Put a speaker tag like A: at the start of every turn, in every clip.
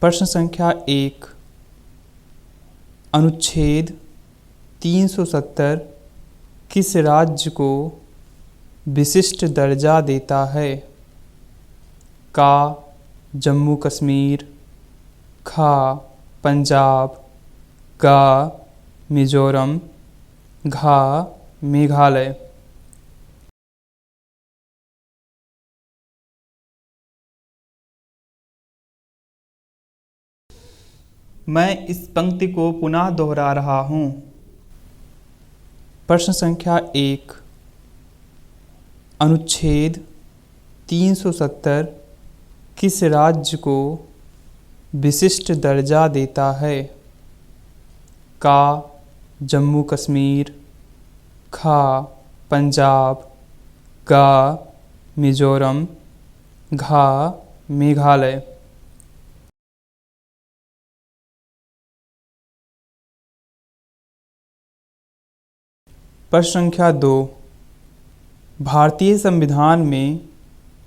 A: प्रश्न संख्या 1। अनुच्छेद 370 किस राज्य को विशिष्ट दर्जा देता है? का जम्मू कश्मीर, खा पंजाब, गा मिजोरम, घा मेघालय। मैं इस पंक्ति को पुनः दोहरा रहा हूँ। प्रश्न संख्या 1। अनुच्छेद 370 किस राज्य को विशिष्ट दर्जा देता है? का जम्मू कश्मीर, खा पंजाब, गा मिजोरम, घा मेघालय। प्रश्न संख्या 2। भारतीय संविधान में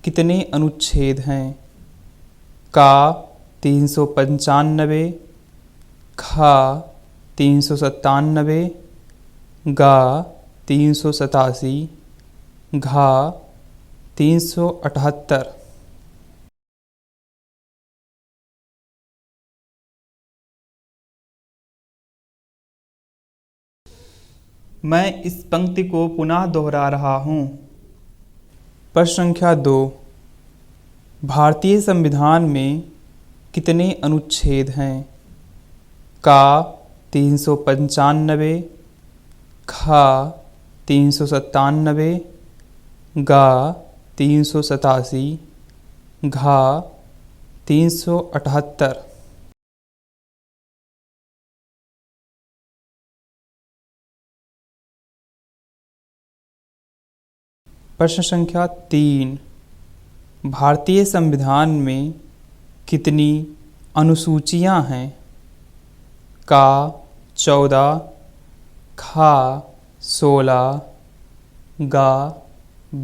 A: कितने अनुच्छेद हैं? का 395, खा 397, गा 387, घा 378। मैं इस पंक्ति को पुनः दोहरा रहा हूँ। प्रश्न संख्या 2। भारतीय संविधान में कितने अनुच्छेद हैं? का 395, खा 397, गा 387, घा 378। प्रश्न संख्या 3। भारतीय संविधान में कितनी अनुसूचियां हैं? का 14, खा 16, गा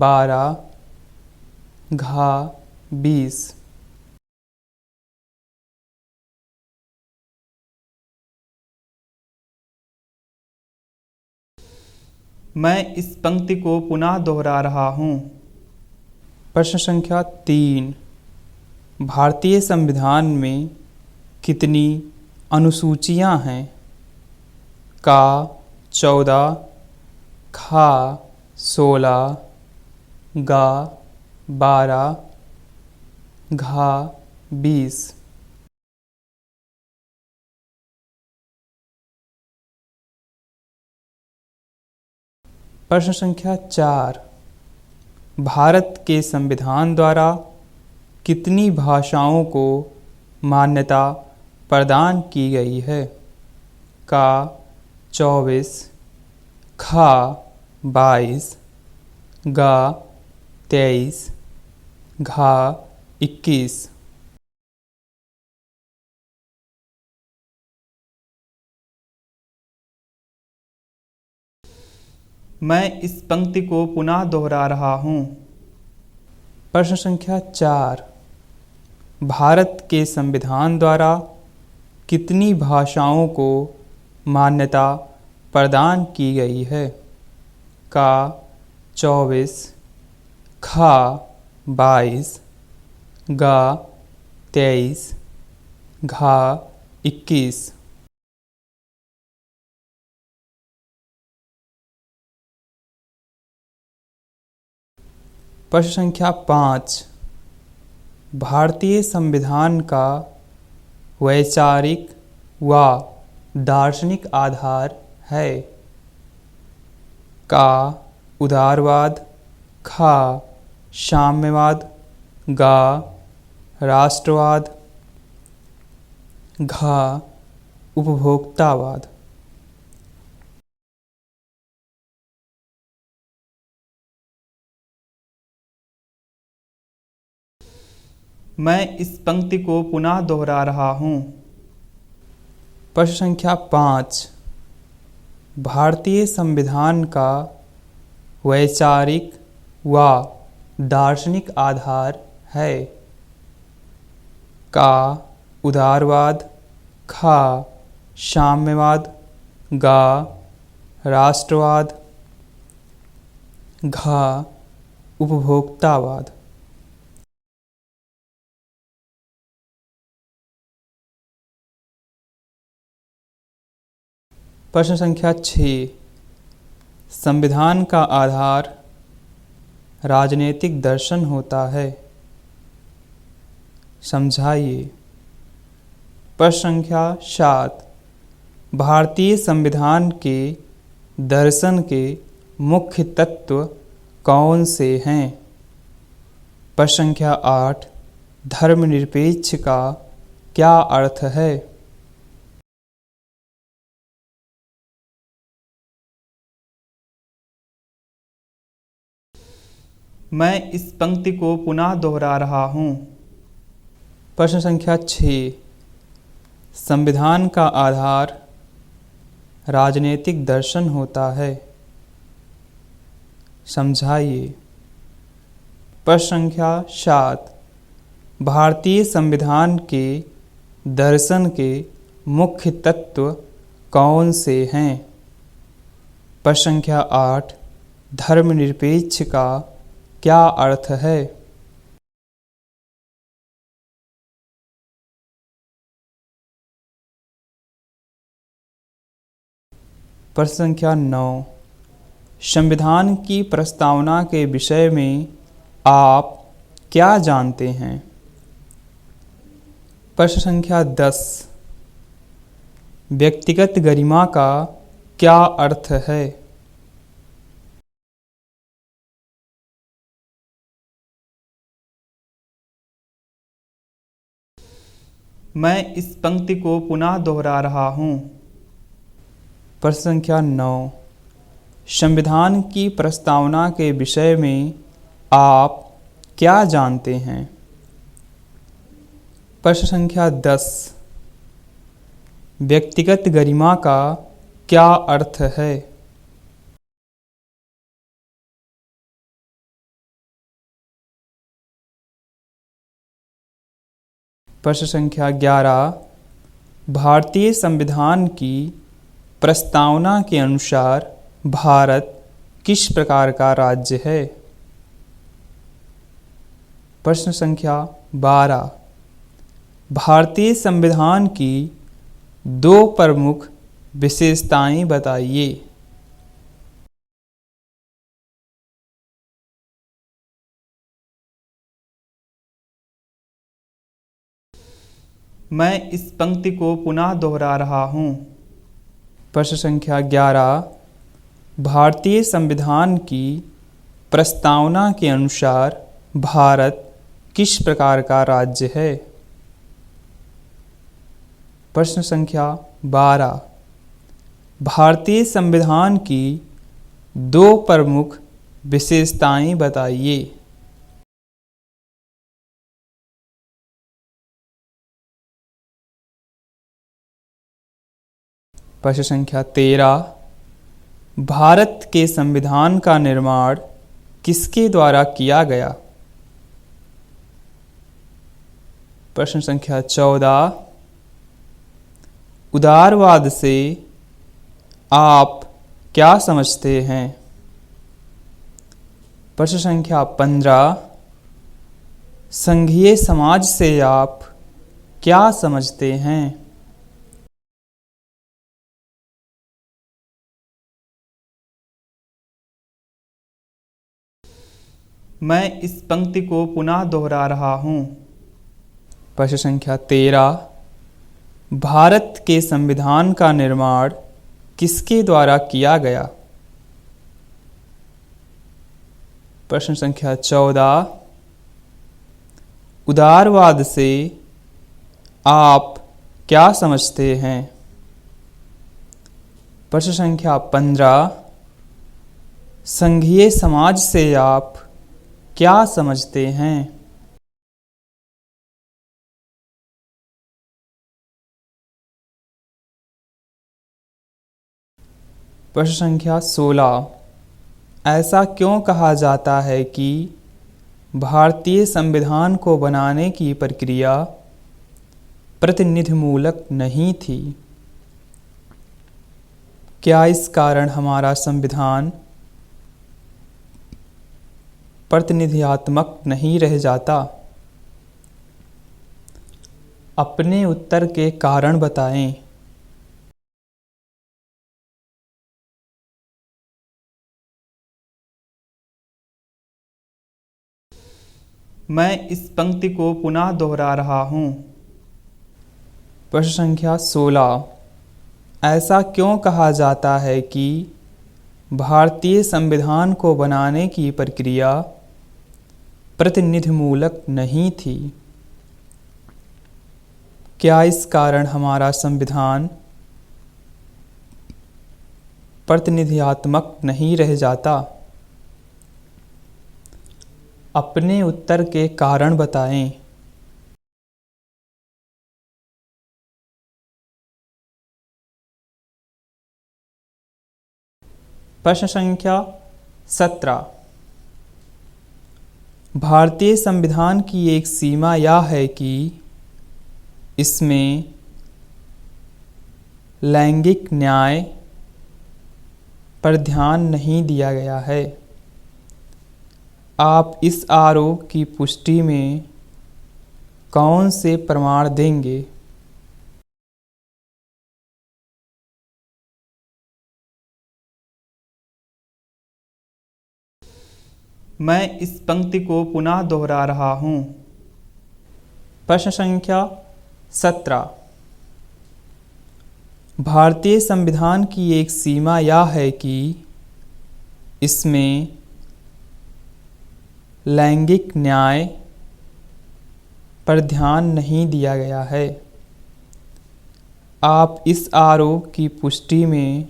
A: 12, घा 20। मैं इस पंक्ति को पुनः दोहरा रहा हूँ। प्रश्न संख्या 3। भारतीय संविधान में कितनी अनुसूचियां हैं? का 14, खा 16, गा 12, घा 20। प्रश्न संख्या 4। भारत के संविधान द्वारा कितनी भाषाओं को मान्यता प्रदान की गई है? का 24, खा 22, गा 23, घा 21। मैं इस पंक्ति को पुनः दोहरा रहा हूँ। प्रश्न संख्या 4। भारत के संविधान द्वारा कितनी भाषाओं को मान्यता प्रदान की गई है? का 24, खा 22, गा 23, घा 21। प्रश्न संख्या 5। भारतीय संविधान का वैचारिक व दार्शनिक आधार है? का उदारवाद, खा साम्यवाद, गा राष्ट्रवाद, घा उपभोक्तावाद। मैं इस पंक्ति को पुनः दोहरा रहा हूँ। प्रश्न संख्या 5। भारतीय संविधान का वैचारिक व दार्शनिक आधार है? का उदारवाद, खा साम्यवाद, गा राष्ट्रवाद, घा उपभोक्तावाद। प्रश्न संख्या 6। संविधान का आधार राजनीतिक दर्शन होता है, समझाइए। प्रश्न संख्या 7। भारतीय संविधान के दर्शन के मुख्य तत्व कौन से हैं? प्रश्न संख्या 8। धर्मनिरपेक्ष का क्या अर्थ है? मैं इस पंक्ति को पुनः दोहरा रहा हूँ। प्रश्न संख्या 6। संविधान का आधार राजनीतिक दर्शन होता है, समझाइए। प्रश्न संख्या 7। भारतीय संविधान के दर्शन के मुख्य तत्व कौन से हैं? प्रश्न संख्या 8। धर्मनिरपेक्ष का क्या अर्थ है? प्रश्न संख्या 9। संविधान की प्रस्तावना के विषय में आप क्या जानते हैं? प्रश्न संख्या 10। व्यक्तिगत गरिमा का क्या अर्थ है? मैं इस पंक्ति को पुनः दोहरा रहा हूँ। प्रश्न संख्या 9। संविधान की प्रस्तावना के विषय में आप क्या जानते हैं? प्रश्न संख्या 10। व्यक्तिगत गरिमा का क्या अर्थ है? प्रश्न संख्या 11। भारतीय संविधान की प्रस्तावना के अनुसार भारत किस प्रकार का राज्य है? प्रश्न संख्या 12। भारतीय संविधान की दो प्रमुख विशेषताएं बताइए। मैं इस पंक्ति को पुनः दोहरा रहा हूँ। प्रश्न संख्या 11। भारतीय संविधान की प्रस्तावना के अनुसार भारत किस प्रकार का राज्य है? प्रश्न संख्या 12। भारतीय संविधान की दो प्रमुख विशेषताएं बताइए। प्रश्न संख्या 13। भारत के संविधान का निर्माण किसके द्वारा किया गया? प्रश्न संख्या 14। उदारवाद से आप क्या समझते हैं? प्रश्न संख्या 15। संघीय समाज से आप क्या समझते हैं? मैं इस पंक्ति को पुनः दोहरा रहा हूँ। प्रश्न संख्या 13। भारत के संविधान का निर्माण किसके द्वारा किया गया? प्रश्न संख्या 14। उदारवाद से आप क्या समझते हैं? प्रश्न संख्या 15। संघीय समाज से आप क्या समझते हैं? प्रश्न संख्या 16। ऐसा क्यों कहा जाता है कि भारतीय संविधान को बनाने की प्रक्रिया प्रतिनिधिमूलक नहीं थी। क्या इस कारण हमारा संविधान प्रतिनिधियात्मक नहीं रह जाता? अपने उत्तर के कारण बताएं। मैं इस पंक्ति को पुनः दोहरा रहा हूँ। प्रश्न संख्या 16। ऐसा क्यों कहा जाता है कि भारतीय संविधान को बनाने की प्रक्रिया प्रतिनिधिमूलक नहीं थी? क्या इस कारण हमारा संविधान प्रतिनिधियात्मक नहीं रह जाता? अपने उत्तर के कारण बताएं। प्रश्न संख्या 17। भारतीय संविधान की एक सीमा यह है कि इसमें लैंगिक न्याय पर ध्यान नहीं दिया गया है। आप इस आरोप की पुष्टि में कौन से प्रमाण देंगे? मैं इस पंक्ति को पुनः दोहरा रहा हूँ। प्रश्न संख्या 17। भारतीय संविधान की एक सीमा यह है कि इसमें लैंगिक न्याय पर ध्यान नहीं दिया गया है। आप इस आरोप की पुष्टि में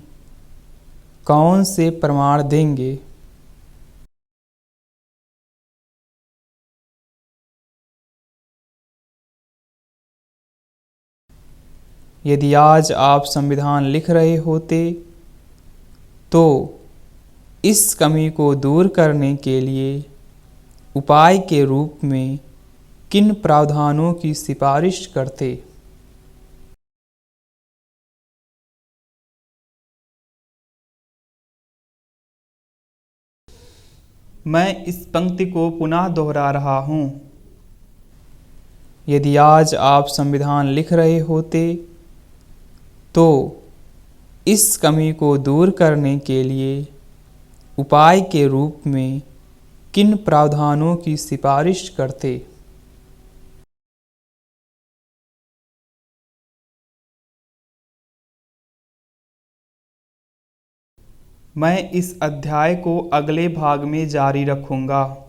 A: कौन से प्रमाण देंगे? यदि आज आप संविधान लिख रहे होते तो इस कमी को दूर करने के लिए उपाय के रूप में किन प्रावधानों की सिफारिश करते? मैं इस पंक्ति को पुनः दोहरा रहा हूँ। यदि आज आप संविधान लिख रहे होते तो इस कमी को दूर करने के लिए उपाय के रूप में किन प्रावधानों की सिफारिश करते? मैं इस अध्याय को अगले भाग में जारी रखूंगा।